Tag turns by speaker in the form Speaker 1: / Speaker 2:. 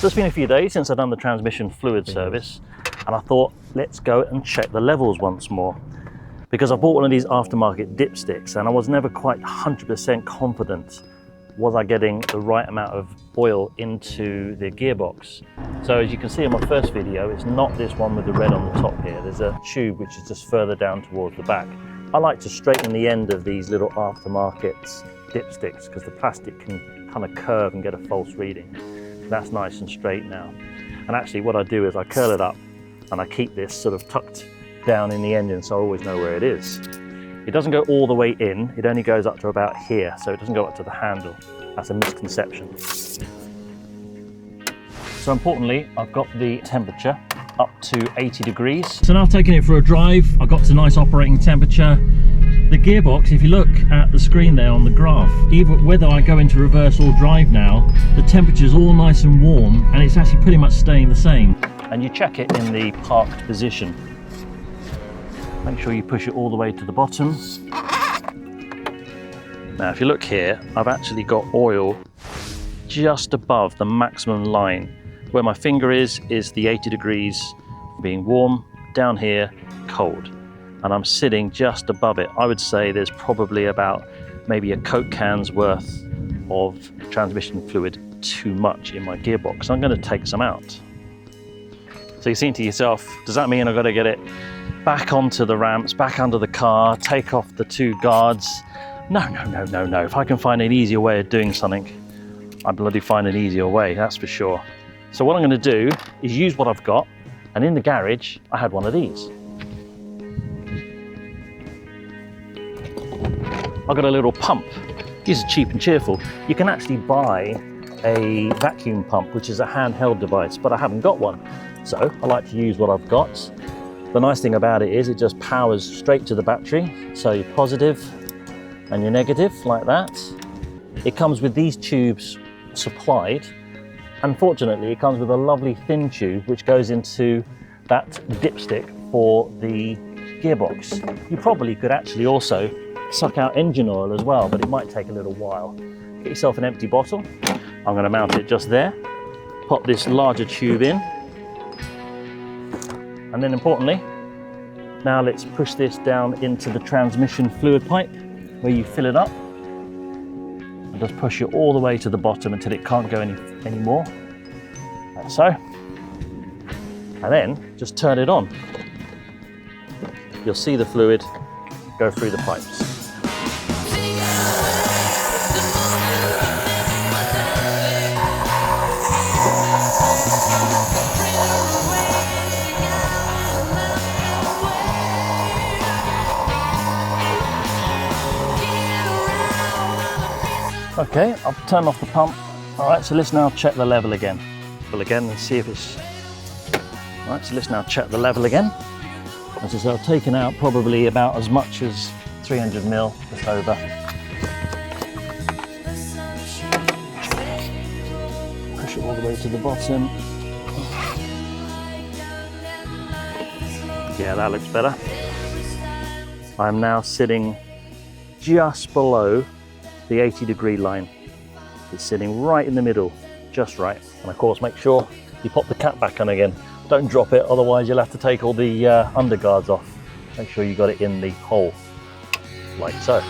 Speaker 1: So it's been a few days since I've done the transmission fluid service, and I thought, let's go and check the levels once more. Because I bought one of these aftermarket dipsticks and I was never quite 100% confident, was I getting the right amount of oil into the gearbox. So as you can see in my first video, it's not this one with the red on the top here. There's a tube which is just further down towards the back. I like to straighten the end of these little aftermarket dipsticks because the plastic can kind of curve and get a false reading. That's nice and straight now. And actually what I do is I curl it up and I keep this sort of tucked down in the engine so I always know where it is. It doesn't go all the way in, it only goes up to about here, so it doesn't go up to the handle. That's a misconception. So importantly, I've got the temperature up to 80 degrees. So now I've taken it for a drive, I got to nice operating temperature. The gearbox, if you look at the screen there on the graph, even whether I go into reverse or drive now, the temperature's all nice and warm and it's actually pretty much staying the same. And you check it in the parked position. Make sure you push it all the way to the bottom. Now if you look here, I've actually got oil just above the maximum line. Where my finger is the 80 degrees being warm, down here cold. And I'm sitting just above it. I would say there's probably about maybe a Coke can's worth of transmission fluid too much in my gearbox. I'm going to take some out. So you're thinking to yourself, does that mean I've got to get it back onto the ramps, back under the car, take off the two guards? No. If I can find an easier way of doing something, I bloody find an easier way, that's for sure. So what I'm going to do is use what I've got, and in the garage I had one of these. I've got a little pump. These are cheap and cheerful. You can actually buy a vacuum pump, which is a handheld device, but I haven't got one. So I like to use what I've got. The nice thing about it is it just powers straight to the battery. So you're positive and you're negative like that. It comes with these tubes supplied. Unfortunately, it comes with a lovely thin tube which goes into that dipstick for the gearbox. You probably could actually also suck out engine oil as well, but it might take a little while. Get yourself an empty bottle. I'm going to mount it just there. Pop this larger tube in. And then importantly, now let's push this down into the transmission fluid pipe where you fill it up. And just push it all the way to the bottom until it can't go anymore. Like so. And then just turn it on. You'll see the fluid go through the pipes. Okay, I've turned off the pump. All right, so let's now check the level again. And see if it's... All right, so let's now check the level again. As I say, I've taken out probably about as much as 300 mil, just over. Push it all the way to the bottom. Yeah, that looks better. I'm now sitting just below the 80-degree line. It's sitting right in the middle, just right. And of course, make sure you pop the cap back on again. Don't drop it, otherwise you'll have to take all the underguards off. Make sure you got it in the hole, like so.